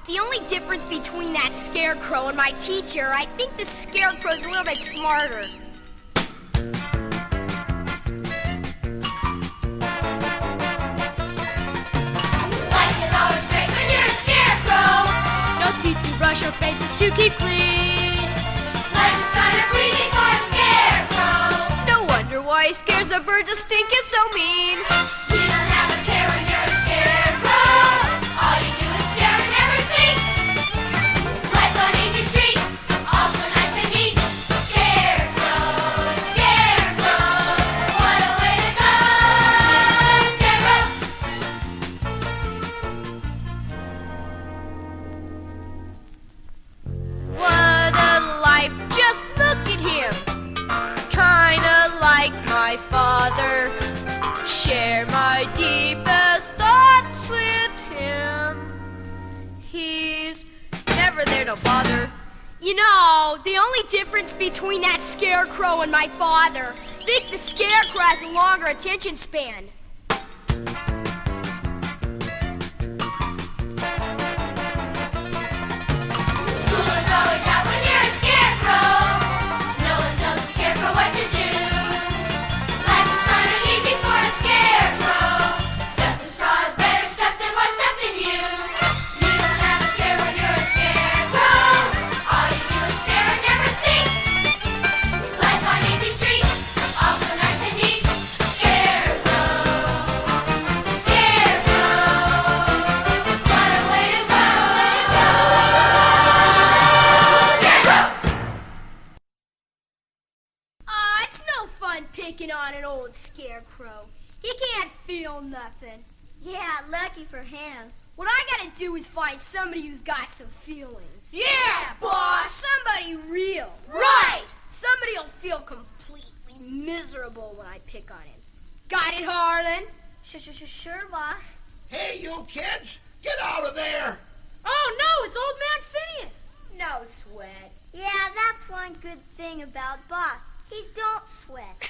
the only difference between that Scarecrow and my teacher, I think the Scarecrow's a little bit smarter. Life is always great when you're a Scarecrow. No need to brush your faces to keep clean. Life is kind of breezy for a Scarecrow. No wonder why he scares the birds of stink is so mean. You don't have a care when you're a Scarecrow. All you do is stare at everything. Life on easy street, also nice and neat. Scarecrow, Scarecrow, what a way to go. Scarecrow. What a life, just look at him. Kinda like my father. Share my deepest thoughts with him. He's never there to bother. You know, the only difference between that Scarecrow and my father, I think the Scarecrow has a longer attention span. School is always out when you're a Scarecrow. No one tells a Scarecrow what to do. Life is kind of easy for a Scarecrow. Stuffed in straw is better stuffed than what's stuffed in you. You don't have a care when you're a Scarecrow. All you do is stare and never think. Life on easy street, also nice and neat. Scarecrow, Scarecrow, what a way to go. It's no fun picking on an old Scarecrow. He can't feel nothing. Yeah, lucky for him. What I gotta do is find somebody who's got some feelings. Yeah, boss. Somebody real. Right. Somebody will feel completely miserable when I pick on him. Got it, Harlan? Sure, boss. Hey, you kids, get out of there! Oh no, it's old man Phineas. No sweat. Yeah, that's one good thing about boss. He don't sweat.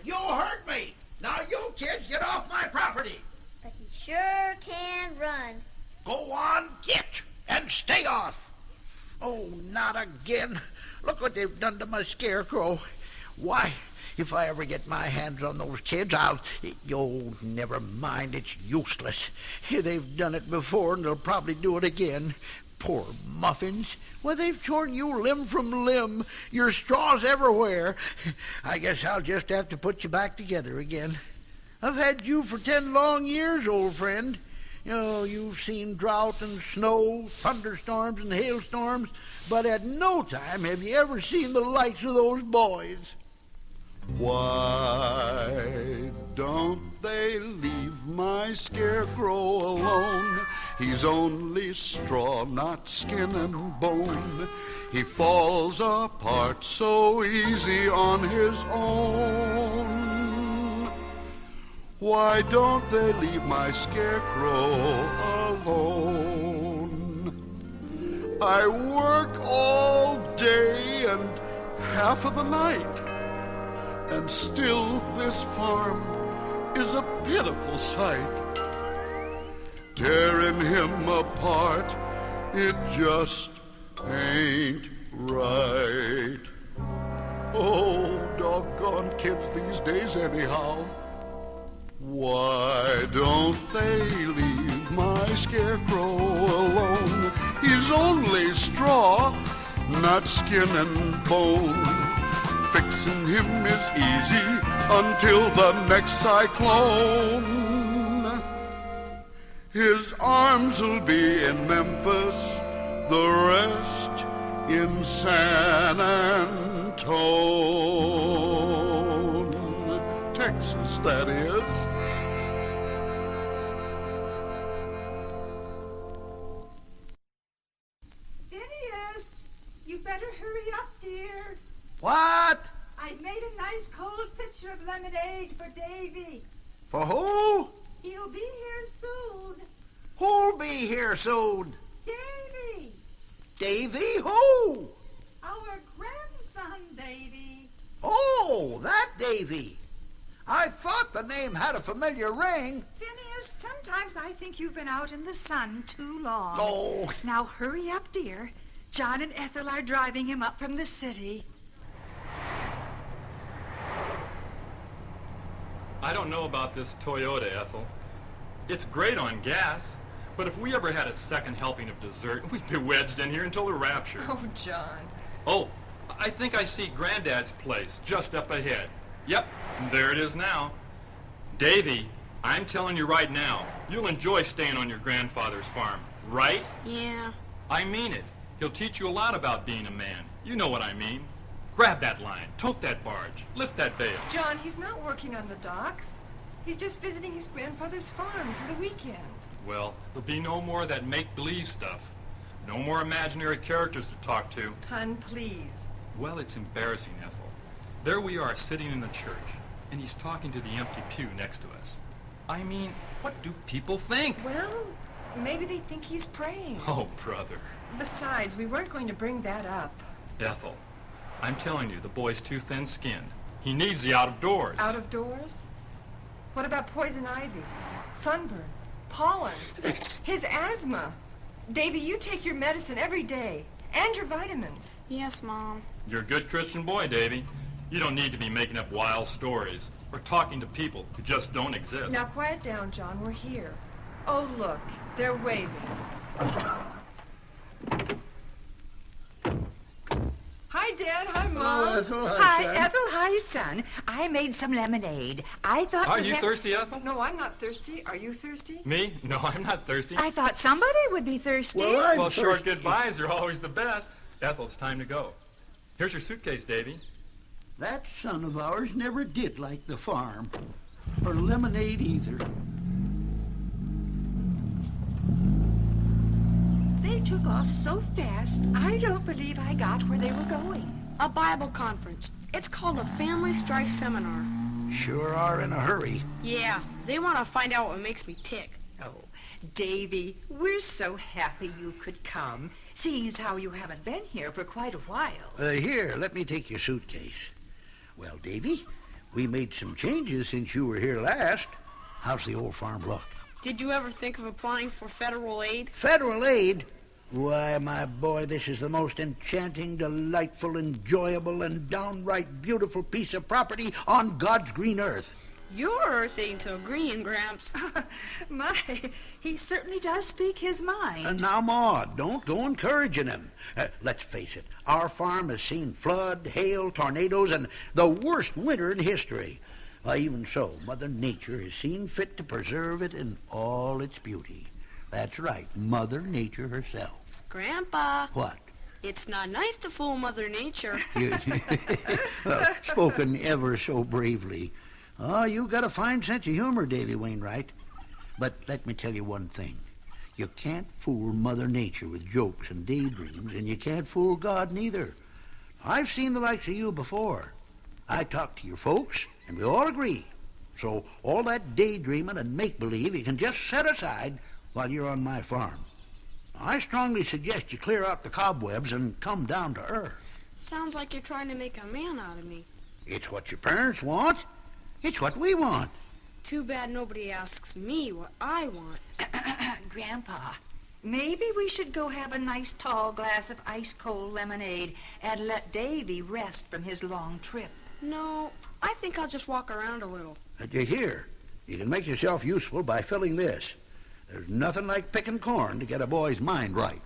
You hurt me! Now you kids get off my property! But he sure can run. Go on, get, and stay off! Oh, not again. Look what they've done to my Scarecrow. Why, if I ever get my hands on those kids, I'll... Oh, never mind, it's useless. They've done it before, and they'll probably do it again. Poor muffins. Why, they've torn you limb from limb. Your straw's everywhere. I guess I'll just have to put you back together again. I've had you for 10 long years, old friend. You know, you've seen drought and snow, thunderstorms and hailstorms, but at no time have you ever seen the likes of those boys. Why don't they leave my Scarecrow alone? He's only straw, not skin and bone. He falls apart so easy on his own. Why don't they leave my Scarecrow alone? I work all day and half of the night, and still this farm is a pitiful sight. Tearing him apart, it just ain't right. Oh, doggone kids these days anyhow. Why don't they leave my Scarecrow alone? He's only straw, not skin and bone. Fixing him is easy until the next cyclone. His arms'll be in Memphis, the rest in San Antone, Texas, that is. Phineas, you better hurry up, dear. What? I made a nice cold pitcher of lemonade for Davy. For who? He'll be here soon. Who'll be here soon? Davy, Davy who? our grandson, Davy. Oh, that Davy. I thought the name had a familiar ring. Phineas, sometimes Sometimes I think you've been out in the sun too long. Oh. Now hurry up, dear. John and Ethel are driving him up from the city. I don't know about this Toyota, Ethel. It's great on gas, but if we ever had a second helping of dessert, we'd be wedged in here until the rapture. Oh, John. Oh, I think I see Granddad's place just up ahead. Yep, there it is now. Davy, I'm telling you right now, you'll enjoy staying on your grandfather's farm, right? Yeah. I mean it. He'll teach you a lot about being a man. You know what I mean. Grab that line, tote that barge, lift that bale. John, he's not working on the docks. He's just visiting his grandfather's farm for the weekend. Well, there'll be no more of that make-believe stuff. No more imaginary characters to talk to. Hon, please. Well, it's embarrassing, Ethel. There we are sitting in the church, and he's talking to the empty pew next to us. I mean, what do people think? Well, maybe they think he's praying. Oh, brother. Besides, we weren't going to bring that up. Ethel, I'm telling you, the boy's too thin-skinned. He needs the out-of-doors. Out of doors? What about poison ivy, sunburn, pollen, his asthma? Davy, you take your medicine every day, and your vitamins. Yes, Mom. You're a good Christian boy, Davy. You don't need to be making up wild stories or talking to people who just don't exist. Now quiet down, John. We're here. Oh, look. They're waving. Hi, Dad. Hi, Mom. Ethel, Hi, son. Ethel. Hi, son. I made some lemonade. I thought Are you perhaps- thirsty, Ethel? No, I'm not thirsty. Are you thirsty? Me? No, I'm not thirsty. I thought somebody would be thirsty. Well, I'm Well, short thirsty. goodbyes are always the best. Ethel, it's time to go. Here's your suitcase, Davy. That son of ours never did like the farm, or lemonade either. They took off so fast, I don't believe I got where they were going. A Bible conference. It's called a Family Strife Seminar. Sure are in a hurry. Yeah, they want to find out what makes me tick. Oh, Davy, we're so happy you could come, seeing as how you haven't been here for quite a while. Here, let me take your suitcase. Well, Davy, we made some changes since you were here last. How's the old farm look? Did you ever think of applying for federal aid? Federal aid? Why, my boy, this is the most enchanting, delightful, enjoyable, and downright beautiful piece of property on God's green earth. Your earth ain't so green, Gramps. My, he certainly does speak his mind. And now, Maud, don't go encouraging him. Let's face it, our farm has seen flood, hail, tornadoes, and the worst winter in history. Even so, Mother Nature has seen fit to preserve it in all its beauty. That's right, Mother Nature herself. Grandpa, What? it's not nice to fool Mother Nature. Well, spoken ever so bravely. Oh, you got a fine sense of humor, Davy Wainwright. But let me tell you one thing. You can't fool Mother Nature with jokes and daydreams, and you can't fool God neither. I've seen the likes of you before. I talked to your folks, and we all agree. So all that daydreaming and make-believe you can just set aside while you're on my farm. I strongly suggest you clear out the cobwebs and come down to earth. Sounds like you're trying to make a man out of me. It's what your parents want. It's what we want. Too bad nobody asks me what I want. Grandpa, maybe we should go have a nice tall glass of ice-cold lemonade and let Davy rest from his long trip. No, I think I'll just walk around a little. Here, you can make yourself useful by filling this. There's nothing like picking corn to get a boy's mind right.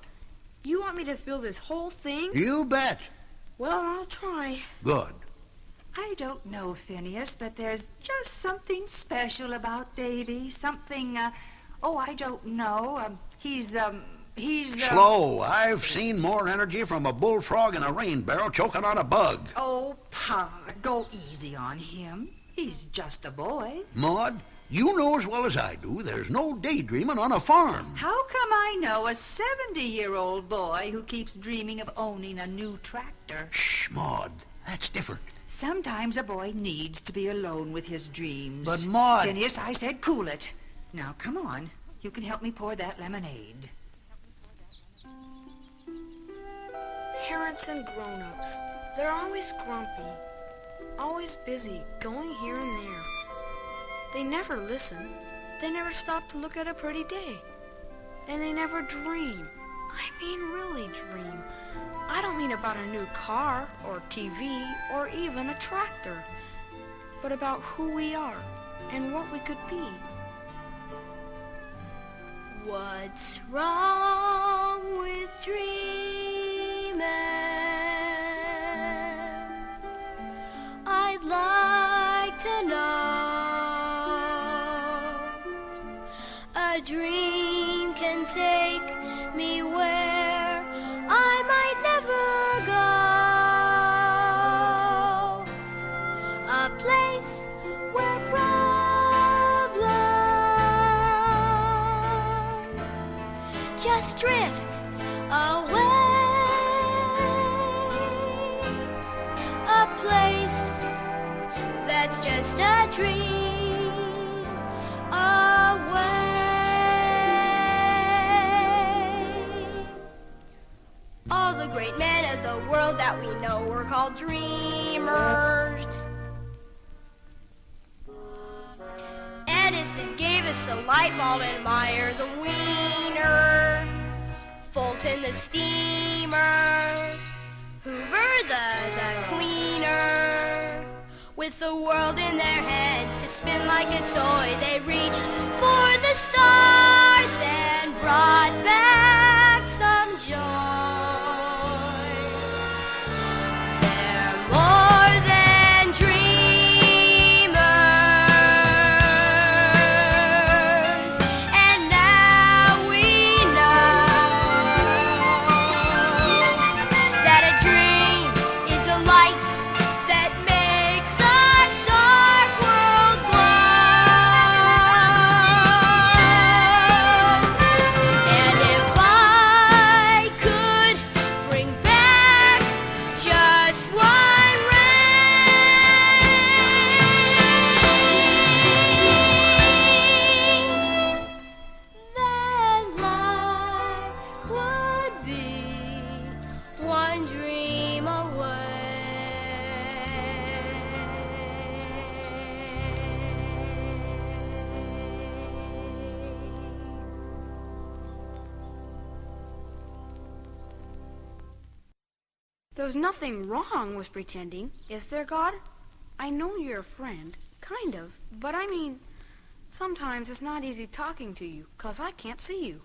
You want me to fill this whole thing? You bet. Well, I'll try. Good. I don't know, Phineas, but there's just something special about Davy. Something, I don't know. He's Slow. I've seen more energy from a bullfrog in a rain barrel choking on a bug. Oh, Pa, go easy on him. He's just a boy. Maud, you know as well as I do there's no daydreaming on a farm. How come I know a 70-year-old boy who keeps dreaming of owning a new tractor? Shh, Maud. That's different. Sometimes a boy needs to be alone with his dreams. But, Maud... Phineas, I said cool it. Now, come on. You can help me pour that lemonade. Parents and grown-ups, they're always grumpy, always busy, going here and there. They never listen. they never stop to look at a pretty day. And they never dream. I mean really dream. I don't mean about a new car or TV or even a tractor, but about who we are and what we could be. What's wrong with dreaming? I'd like to know. A dream can take me where I might never go. A place where problems just drift away. A place that's just a dream away. All the great men of the world that we know were called dreamers. Edison gave us a light bulb and Meyer the wiener. Fulton the steamer. Hoover the cleaner. With the world in their hands to spin like a toy, they reached for the stars and brought back some joy. They're more than dreamers, and now we know that a dream is a light that makes a dark world glow. And if I could bring back just one ring, then life would be one dream away. There's nothing wrong with pretending, is there, God? I know you're a friend, kind of, but I mean, sometimes it's not easy talking to you, 'cause I can't see you.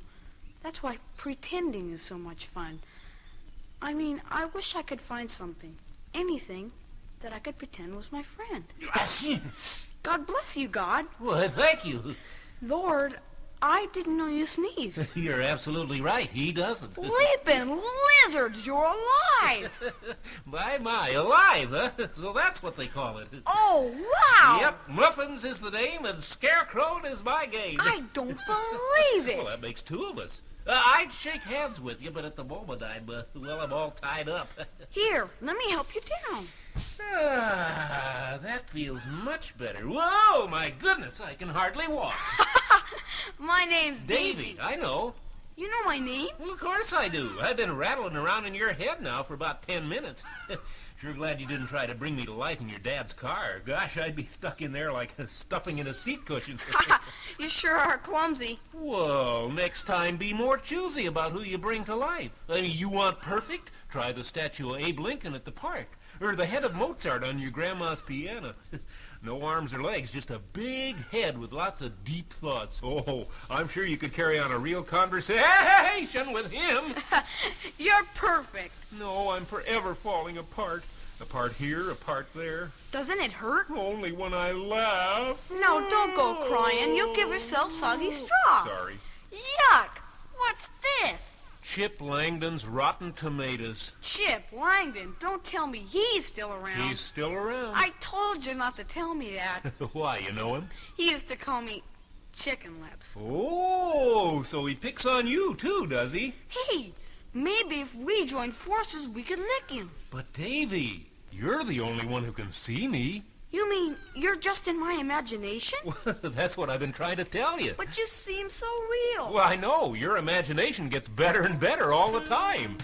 That's why pretending is so much fun. I mean, I wish I could find something, anything, that I could pretend was my friend. God bless you, God. Well, thank you. Lord, I didn't know you sneezed. You're absolutely right. He doesn't. Leaping lizards, you're alive! My, alive, huh? So that's what they call it. Oh, wow! Yep, Muffins is the name and Scarecrow is my game. I don't believe it! Well, that makes two of us. I'd shake hands with you, but at the moment I'm all tied up. Here, let me help you down. That feels much better. Whoa, my goodness, I can hardly walk. My name's Davy, I know. You know my name? Well, of course I do. I've been rattling around in your head now for about 10 minutes. Sure glad you didn't try to bring me to life in your dad's car. Gosh, I'd be stuck in there like stuffing in a seat cushion. You sure are clumsy. Well, next time be more choosy about who you bring to life. I mean, you want perfect? Try the statue of Abe Lincoln at the park. Or the head of Mozart on your grandma's piano. No arms or legs, just a big head with lots of deep thoughts. Oh, I'm sure you could carry on a real conversation with him. You're perfect. No, I'm forever falling apart. Apart here, apart there. Doesn't it hurt? Only when I laugh. No, don't go crying. You'll give yourself soggy straw. Sorry. Yuck! What's this? Chip Langdon's Rotten Tomatoes. Chip Langdon. Don't tell me he's still around. He's still around. I told you not to tell me that. Why, you know him? He used to call me Chicken Lips. Oh, so he picks on you too, does he? Hey, maybe if we join forces, we could lick him. But Davy, you're the only one who can see me. You mean you're just in my imagination? That's what I've been trying to tell you. But you seem so real. Well, I know. Your imagination gets better and better all the time.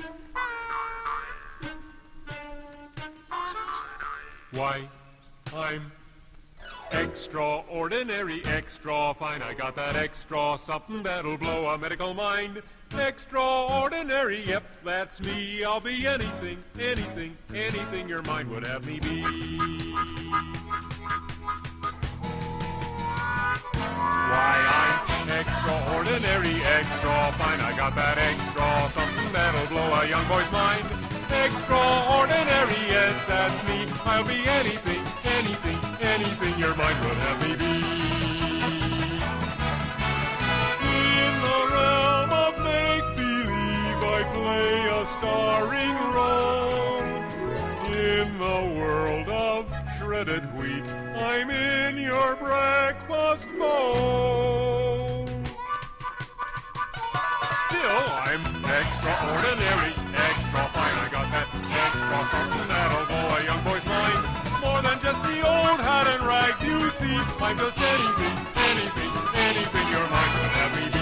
Why, I'm Extraordinary, extra fine. I got that extra something that'll blow a medical mind. Extraordinary, yep, that's me. I'll be anything, anything, anything your mind would have me be. Why, I'm extraordinary, extra fine. I got that extra something that'll blow a young boy's mind. Extraordinary, yes, that's me. I'll be anything, anything, anything your mind would have me be. In the realm of make-believe, I play a starring role. In the world of shredded wheat, I'm in your breakfast bowl. Still, I'm extraordinary, extra fine. I got that extra something that'll blow a young boy's mind. More than just the old hat and rags you see. I'm just anything, anything, anything your mind would have me be.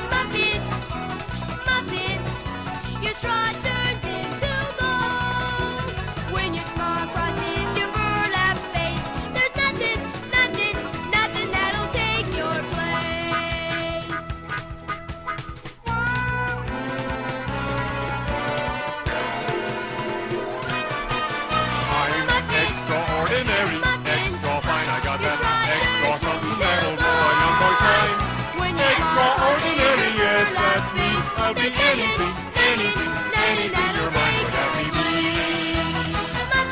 Muffins, muffins, your straw turns into gold. When your smile crosses your burlap face, there's nothing, nothing, nothing that'll take your place. I'm extraordinary, extra fine. I got that extra something that'll blow a young boy's mind. When your smile Extraordinary, yes, that's me. I'll be there's anything, anything, anything your mind would have me be.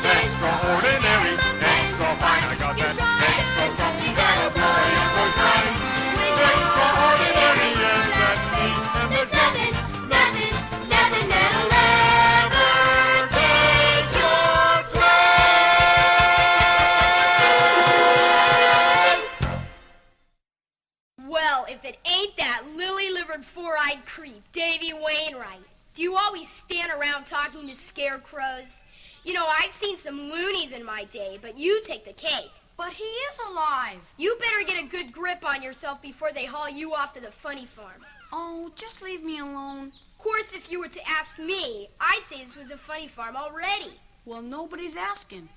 Extraordinary, extra fine. I got that extra something that'll blow a young boy's mind. Extraordinary, yes, that's me. And there's nothing, nothing, nothing that'll ever take your place. Well, if it ain't that lily-livered, four-eyed creep, Davy Wainwright. Do you always stand around talking to scarecrows? You know, I've seen some loonies in my day, but you take the cake. But he is alive. You better get a good grip on yourself before they haul you off to the funny farm. Oh, just leave me alone. Of course, if you were to ask me, I'd say this was a funny farm already. Well, nobody's asking.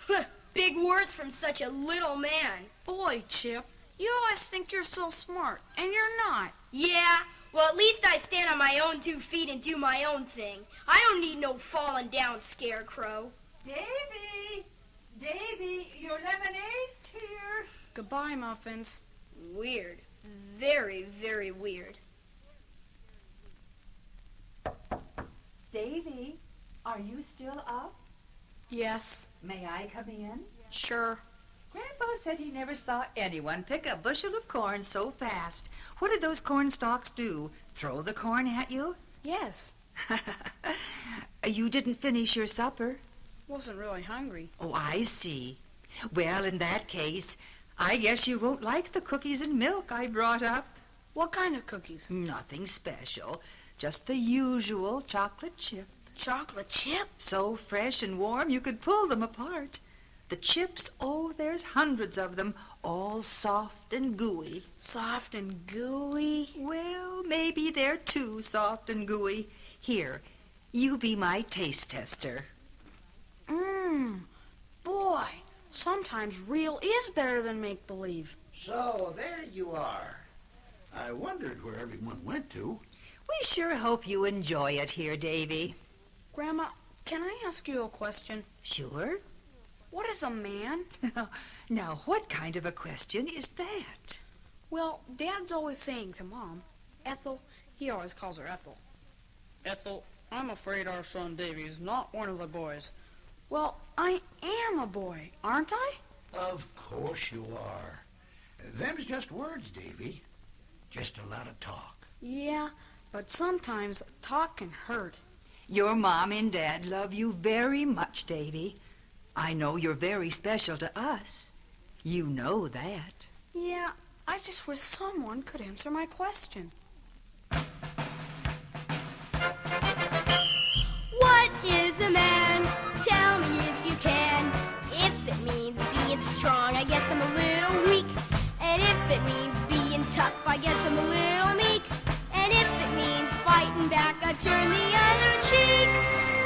Big words from such a little man. Boy, Chip, you always think you're so smart, and you're not. Yeah, well, at least I stand on my own 2 feet and do my own thing. I don't need no falling down scarecrow. Davy! Davy, your lemonade's here. Goodbye, Muffins. Weird. Very, very weird. Davy, are you still up? Yes, May I come in? sure. Grandpa said he never saw anyone pick a bushel of corn so fast. What did those corn stalks do? Throw the corn at you? Yes. You didn't finish your supper? Wasn't really hungry. Oh, I see. Well, in that case, I guess you won't like the cookies and milk I brought up. What kind of cookies? Nothing special. Just the usual chocolate chip. Chocolate chip? So fresh and warm you could pull them apart. The chips, oh, there's hundreds of them, all soft and gooey. Soft and gooey? Well, maybe they're too soft and gooey. Here, you be my taste tester. Boy, sometimes real is better than make-believe. So there you are. I wondered where everyone went to. We sure hope you enjoy it here, Davy. Grandma, can I ask you a question? Sure. What is a man? Now, what kind of a question is that? Well, Dad's always saying to Mom, Ethel, he always calls her Ethel. Ethel, I'm afraid our son Davy is not one of the boys. Well, I am a boy, aren't I? Of course you are. Them's just words, Davy. Just a lot of talk. Yeah, but sometimes talk can hurt. Your Mom and Dad love you very much, Davy. I know you're very special to us. You know that. Yeah, I just wish someone could answer my question. What is a man? Tell me if you can. If it means being strong, I guess I'm a little weak. And if it means being tough, I guess I'm a little meek. And if it means fighting back, I turn the other cheek.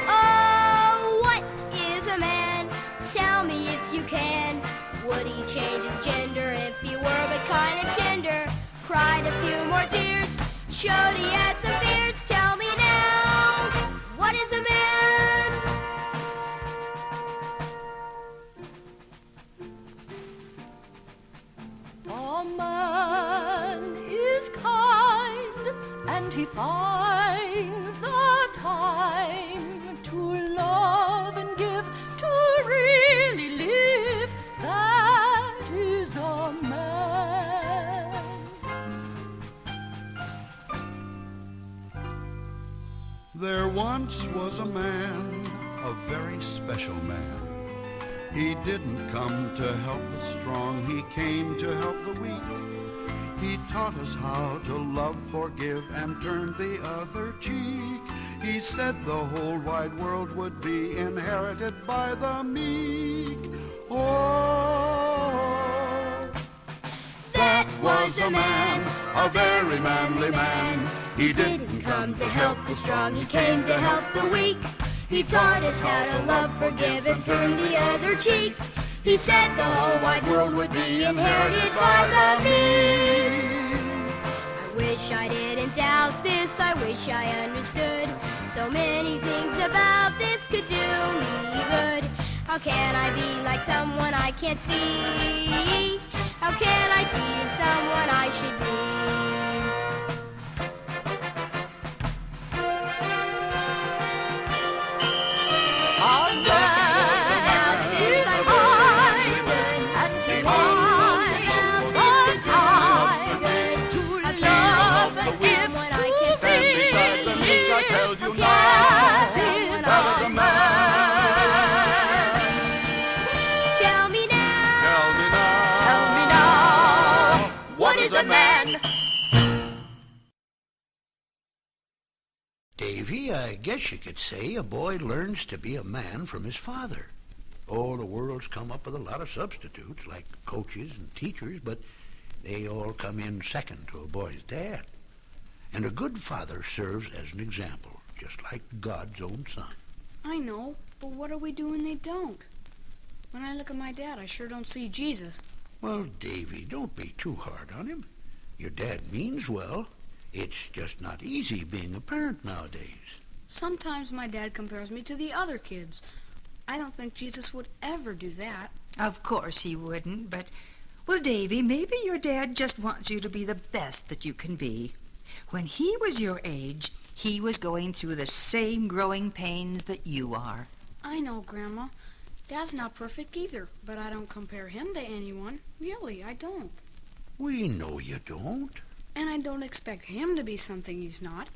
Oh, what is a man? Tell me if you can. Would he change his gender if he were but kind of tender? Cried a few more tears, showed he had some beards. Tell me now, what is a man? A man is kind, and he finds the time to love and give, to really live. That is a man. There once was a man, a very special man. He didn't come to help the strong, he came to help the weak. He taught us how to love, forgive, and turn the other cheek. He said the whole wide world would be inherited by the meek. Oh, that was a man, a very manly man. He didn't come to help the strong, he came to help the weak. He taught us how to love, forgive, and turn the other cheek. He said the whole wide world would be inherited by the meek. I wish I didn't doubt this, I wish I understood. So many things about this could do me good. How can I be like someone I can't see? How can I see someone I should be? Davy, I guess you could say a boy learns to be a man from his father. Oh, the world's come up with a lot of substitutes, like coaches and teachers, but they all come in second to a boy's dad. And a good father serves as an example, just like God's own son. I know, but what do we do when they don't? When I look at my dad, I sure don't see Jesus. Well, Davy, don't be too hard on him. Your dad means well. It's just not easy being a parent nowadays. Sometimes my dad compares me to the other kids. I don't think Jesus would ever do that. Of course he wouldn't, but... Well, Davy, maybe your dad just wants you to be the best that you can be. When he was your age, he was going through the same growing pains that you are. I know, Grandma. Dad's not perfect either, but I don't compare him to anyone. Really, I don't. We know you don't. And I don't expect him to be something he's not.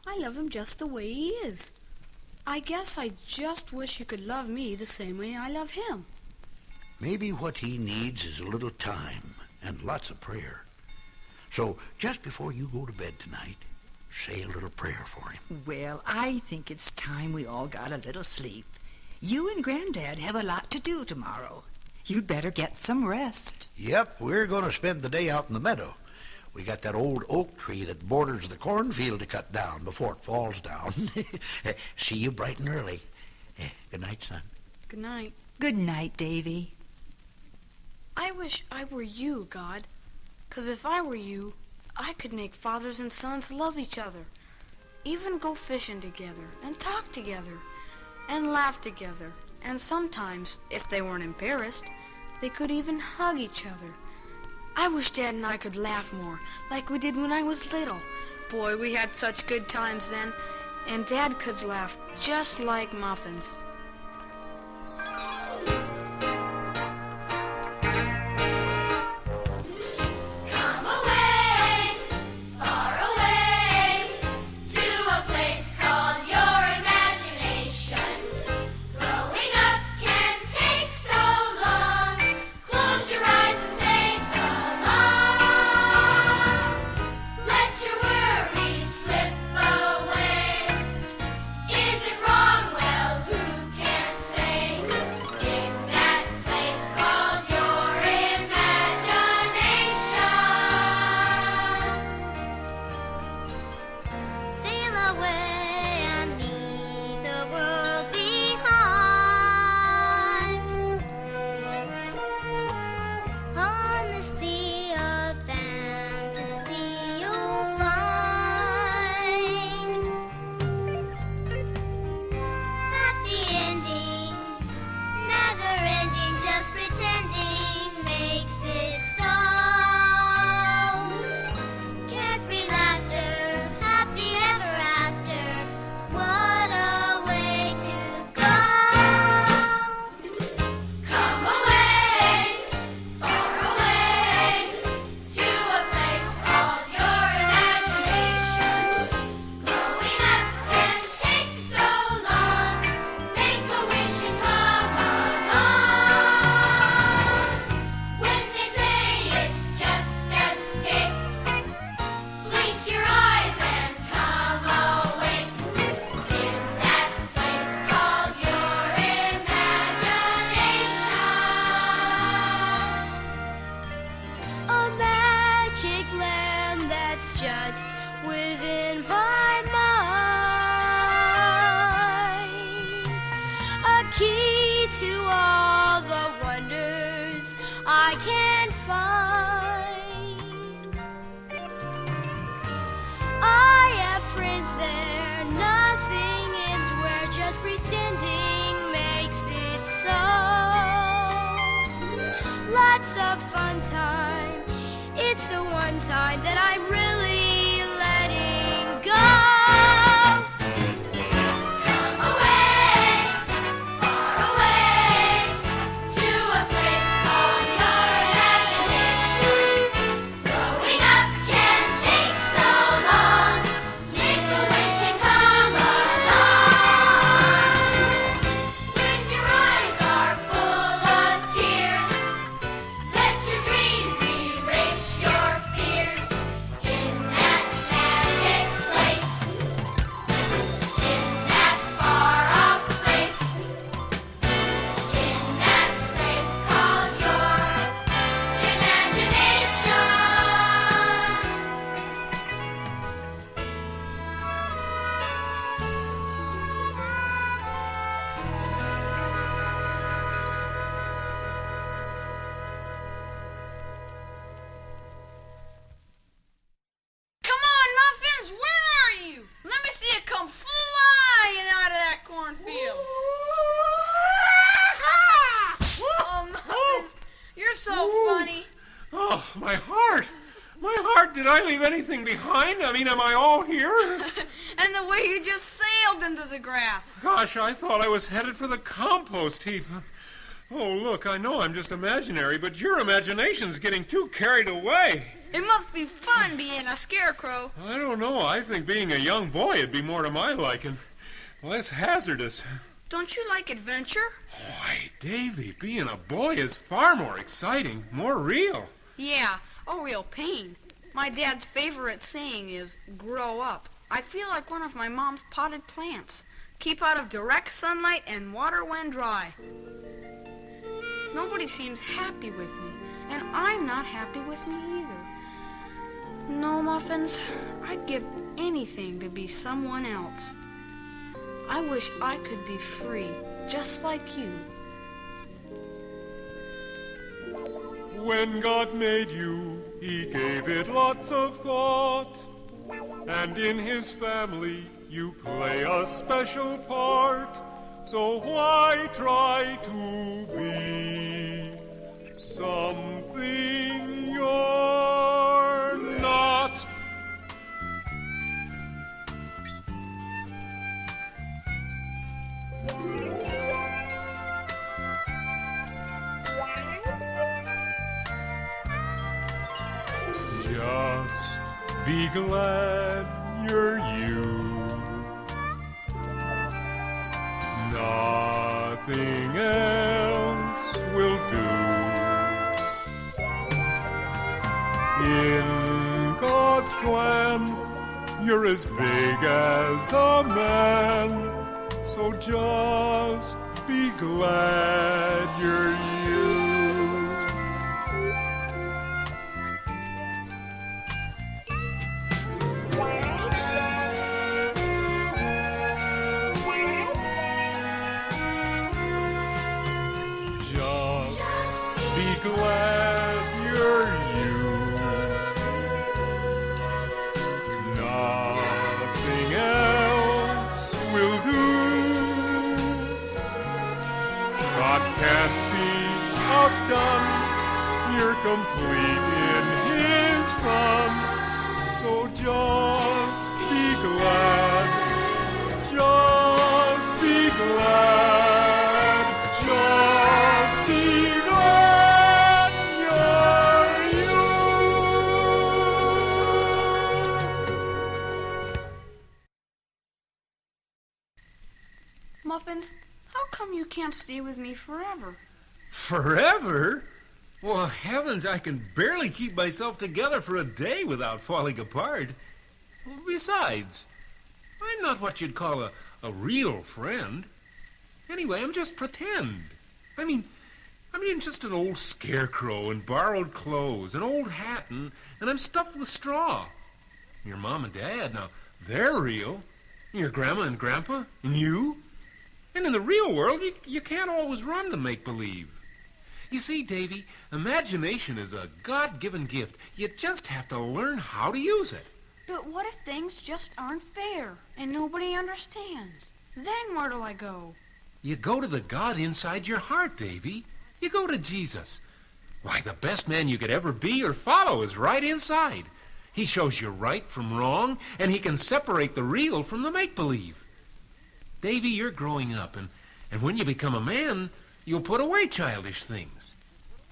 I love him just the way he is. I guess I just wish you could love me the same way I love him. Maybe what he needs is a little time and lots of prayer. So just before you go to bed tonight, say a little prayer for him. Well, I think it's time we all got a little sleep. You and Granddad have a lot to do tomorrow. You'd better get some rest. Yep, we're going to spend the day out in the meadow. We got that old oak tree that borders the cornfield to cut down before it falls down. See you bright and early. Good night, son. Good night. Good night, Davy. I wish I were you, God. 'Cause if I were you, I could make fathers and sons love each other. Even go fishing together and talk together and laugh together. And sometimes, if they weren't embarrassed, they could even hug each other. I wish Dad and I could laugh more, like we did when I was little. Boy, we had such good times then. And Dad could laugh just like muffins. Come away, far away, to a place called your imagination. Growing up can take so long. Close your eyes and say so long. Let your worries slip away. Is it wrong? Well, who key to all the wonders I can find. I have friends there, nothing ends where just pretending makes it so. Lots of fun time, it's the one time that I'm really letting go. Did I leave anything behind? I mean, am I all here? And the way you just sailed into the grass. Gosh, I thought I was headed for the compost heap. Oh, look, I know I'm just imaginary, but your imagination's getting too carried away. It must be fun being a scarecrow. I don't know. I think being a young boy would be more to my liking. Less hazardous. Don't you like adventure? Why, Davy, being a boy is far more exciting, more real. Yeah, a real pain. My dad's favorite saying is, grow up. I feel like one of my mom's potted plants. Keep out of direct sunlight and water when dry. Nobody seems happy with me, and I'm not happy with me either. No, Muffins, I'd give anything to be someone else. I wish I could be free, just like you. When God made you, He gave it lots of thought, and in His family you play a special part. So why try to be something you're not? Just be glad you're you. Nothing else will do. In God's plan, you're as big as a man. So just be glad you're you. Glad you're you. Nothing else will do. God can't be outdone. You're complete in His Son. So just be glad. Just be glad. Just be glad. Muffins, how come you can't stay with me forever? Forever? Well, heavens, I can barely keep myself together for a day without falling apart. Besides, I'm not what you'd call a real friend. Anyway, I'm just pretend. I mean, just an old scarecrow in borrowed clothes, an old hat, and I'm stuffed with straw. Your mom and dad, now, they're real. Your grandma and grandpa, and you. And in the real world, you can't always run to make-believe. You see, Davy, imagination is a God-given gift. You just have to learn how to use it. But what if things just aren't fair and nobody understands? Then where do I go? You go to the God inside your heart, Davy. You go to Jesus. Why, the best man you could ever be or follow is right inside. He shows you right from wrong, and he can separate the real from the make-believe. Davy, you're growing up, and when you become a man, you'll put away childish things.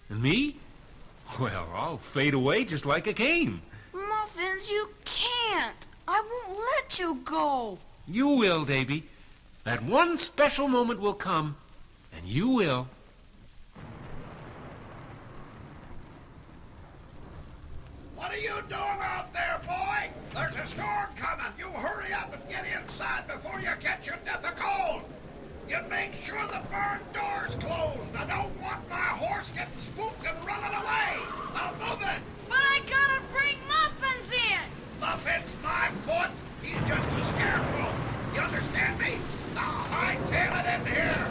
And me? Well, I'll fade away just like a cane. Muffins, you can't. I won't let you go. You will, Davy. That one special moment will come, and you will. What are you doing out there, boy? There's a storm coming. You hurry up and get inside before you catch your death of cold. You make sure the barn door's closed. I don't want my horse getting spooked and running away. Now move it. But I gotta bring Muffins in. Muffin's my foot. He's just a scarecrow. You understand me? Now hightail it in here.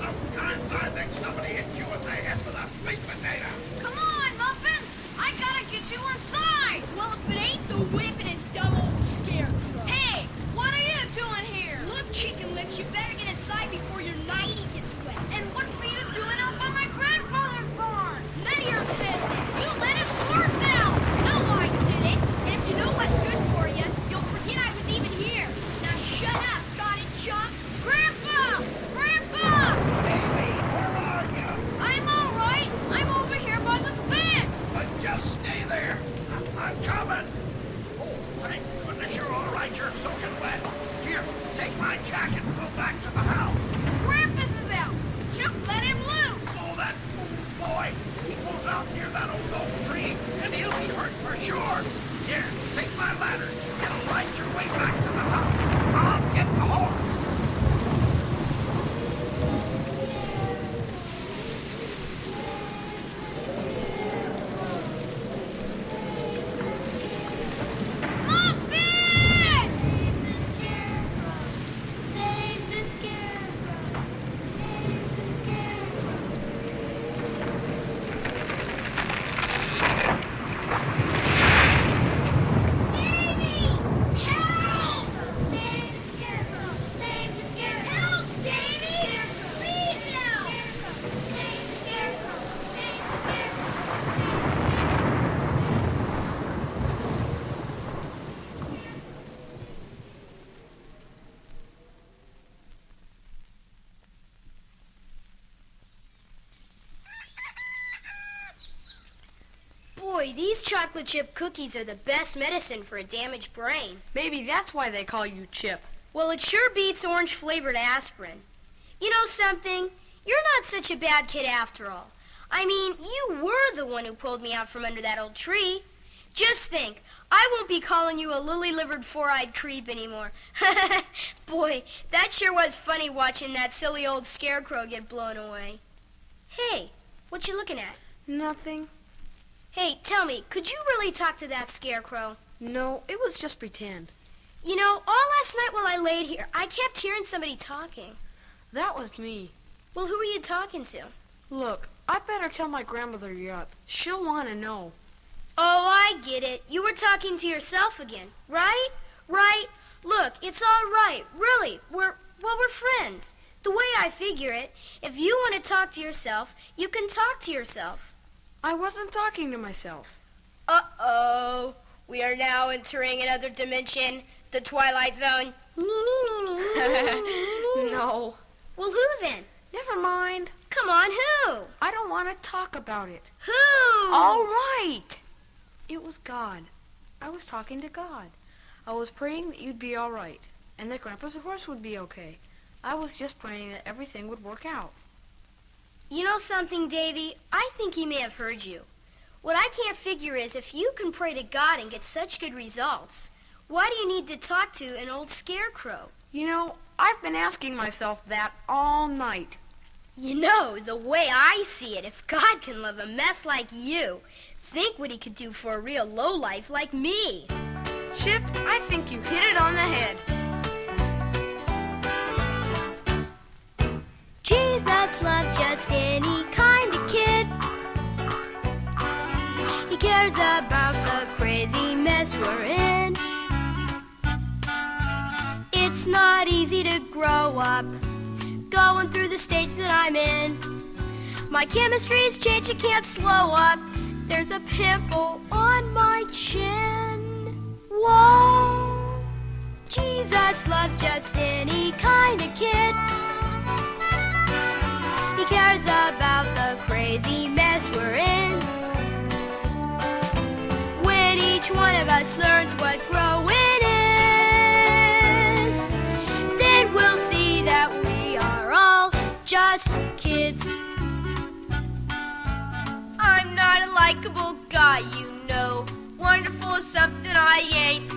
Sometimes I think somebody hit you in the head with a sweet potato. Come on, Muffins. I gotta get you inside. Well, if it ain't the whip and his dumb old Scarecrow. Hey, what are you doing here? Look, Chicken Lips, you better get inside before your nightie gets wet. And what were you doing up on my grandfather's barn? None of your business. You let his horse out. No, I didn't. And if you know what's good for you, you'll forget I was even here. Now shut up, got it, chump? Grandpa! Grandpa! Davy, where are you? I'm all right. I'm over here by the fence. But just stay there. I'm coming. Oh, thank goodness you're all right. You're soaking wet. Here, take my jacket and go back to the house. Krampus is out. Chuck, let him loose. Oh, that fool boy. He goes out near that old oak tree, and he'll be hurt for sure. Here, take my ladder. It'll light your way back to the house. I'll get the horse. Save the scarecrow! Save the scarecrow! Save the scarecrow! Davy! Help! Save the scarecrow! Save the scarecrow! Help, Davy! Please help! Save the scarecrow! Save the scarecrow! Boy, these chocolate chip cookies are the best medicine for a damaged brain. Maybe that's why they call you Chip. Well, it sure beats orange-flavored aspirin. You know something? You're not such a bad kid after all. I mean, you were the one who pulled me out from under that old tree. Just think, I won't be calling you a lily-livered, four-eyed creep anymore. Boy, that sure was funny watching that silly old Scarecrow get blown away. Hey, what you looking at? Nothing. Hey, tell me, could you really talk to that Scarecrow? No, it was just pretend. You know, all last night while I laid here, I kept hearing somebody talking. That was me. Well, who were you talking to? Look, I better tell my grandmother you're up. She'll want to know. Oh, I get it. You were talking to yourself again, right? Right? Look, it's all right. Really, we're friends. The way I figure it, if you want to talk to yourself, you can talk to yourself. I wasn't talking to myself. Uh-oh. We are now entering another dimension, the Twilight Zone. No. Well, who then? Never mind. Come on, who? I don't want to talk about it. Who? All right. It was God. I was talking to God. I was praying that you'd be all right, and that Grandpa's horse would be okay. I was just praying that everything would work out. You know something, Davy? I think he may have heard you. What I can't figure is if you can pray to God and get such good results, why do you need to talk to an old Scarecrow? You know, I've been asking myself that all night. You know, the way I see it, if God can love a mess like you, think what he could do for a real lowlife like me. Chip, I think you hit it on the head. Jesus loves just any kind of kid. He cares about the crazy mess we're in. It's not easy to grow up, going through the stage that I'm in. My chemistry's changed, it can't slow up. There's a pimple on my chin. Whoa! Jesus loves just any kind of kid. He cares about the crazy mess we're in. When each one of us learns what growing is, then we'll see that we are all just kids. I'm not a likable guy, you know. Wonderful is something I ain't.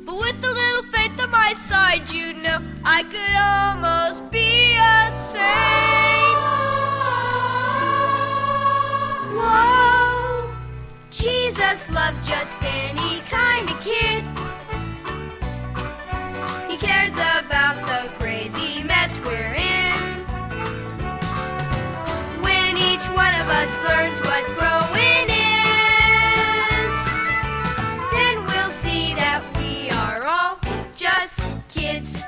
But with a little faith on my side, you know, I could almost be a saint. Whoa! Jesus loves just any kind of kid. He cares about the crazy mess we're in. When each one of us learns what growing is, then we'll see that we are all just kids.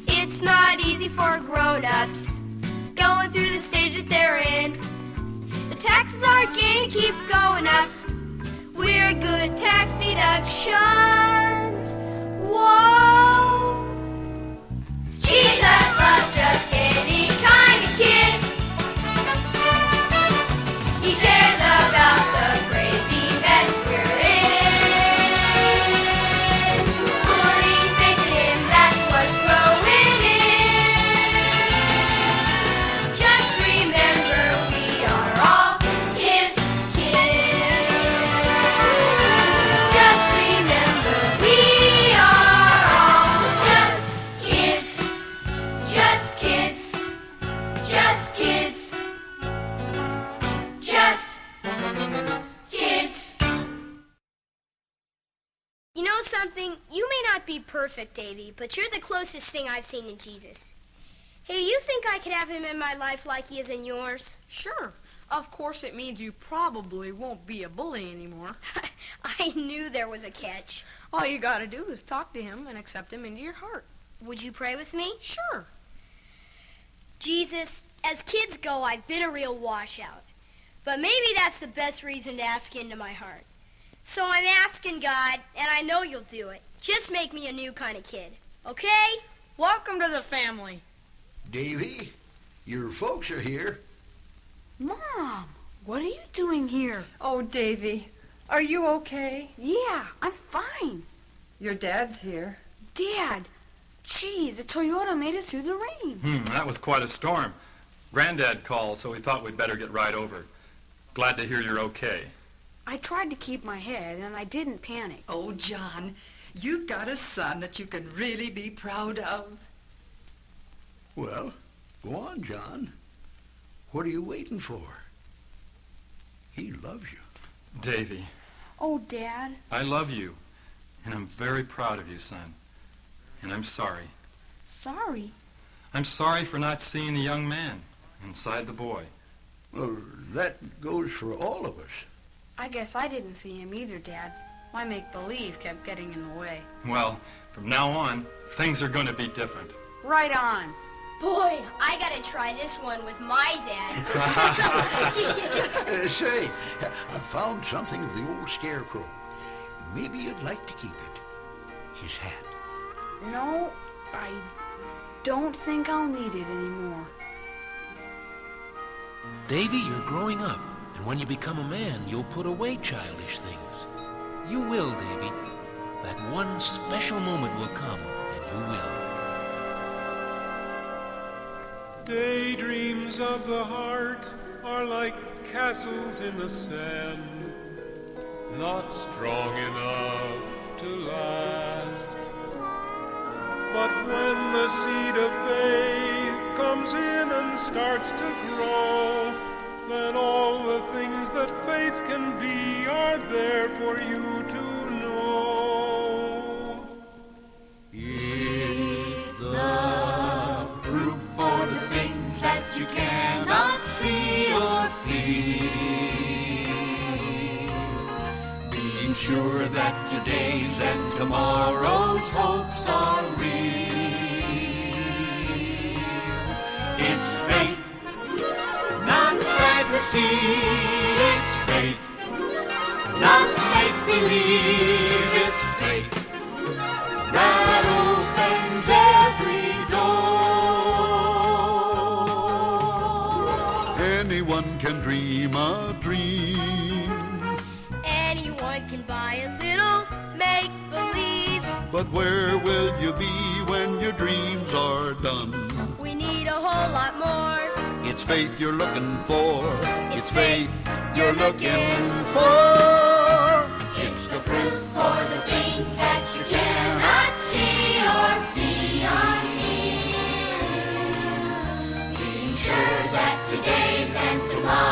It's not easy for grown-ups going through the stage that they're in. The taxes are getting keep going up. We're good tax deductions. Whoa! Jesus loves just any kind of kid. He cares about the crazy mess we're in. Putting faith in him, that's what growing is. Just remember we are all his kids. Just remember we are all just kids. Just kids. Just kids. Just kids. You know something? You may not be perfect, Davy, but you're the closest thing I've seen to Jesus. Hey, do you think I could have him in my life like he is in yours? Sure. Of course it means you probably won't be a bully anymore. I knew there was a catch. All you gotta do is talk to him and accept him into your heart. Would you pray with me? Sure. Jesus, as kids go, I've been a real washout. But maybe that's the best reason to ask into my heart. So I'm asking God, and I know you'll do it. Just make me a new kind of kid, okay? Welcome to the family. Davy, your folks are here. Mom, what are you doing here? Oh, Davy, are you okay? Yeah, I'm fine. Your dad's here. Dad, gee, the Toyota made it through the rain. That was quite a storm. Granddad called, so we thought we'd better get right over. Glad to hear you're okay. I tried to keep my head, and I didn't panic. Oh, John, you've got a son that you can really be proud of. Well, go on, John. What are you waiting for? He loves you. Davy, Oh, Dad. I love you, and I'm very proud of you, son. And I'm sorry. Sorry. I'm sorry for not seeing the young man inside the boy. Well, that goes for all of us. I guess I didn't see him either, Dad. My make-believe kept getting in the way. Well, from now on, things are going to be different. Right on. Boy, I gotta try this one with my dad. Say, I found something of the old Scarecrow. Maybe you'd like to keep it. His hat. No, I don't think I'll need it anymore. Davy, you're growing up, and when you become a man, you'll put away childish things. You will, Davy. That one special moment will come, and you will. Daydreams of the heart are like castles in the sand, not strong enough to last. But when the seed of faith comes in and starts to grow, then all the things that faith can be are there for you to know. It's the sure that today's and tomorrow's hopes are real. It's faith, not fantasy. It's faith, not make-believe. It's faith that opens every door. Anyone can dream a dream, Anyone can buy a little make-believe. but where will you be when your dreams are done? We need a whole lot more. It's faith you're looking for. It's faith you're looking for. It's the proof for the things that you cannot see or feel. Being sure that today's and tomorrow's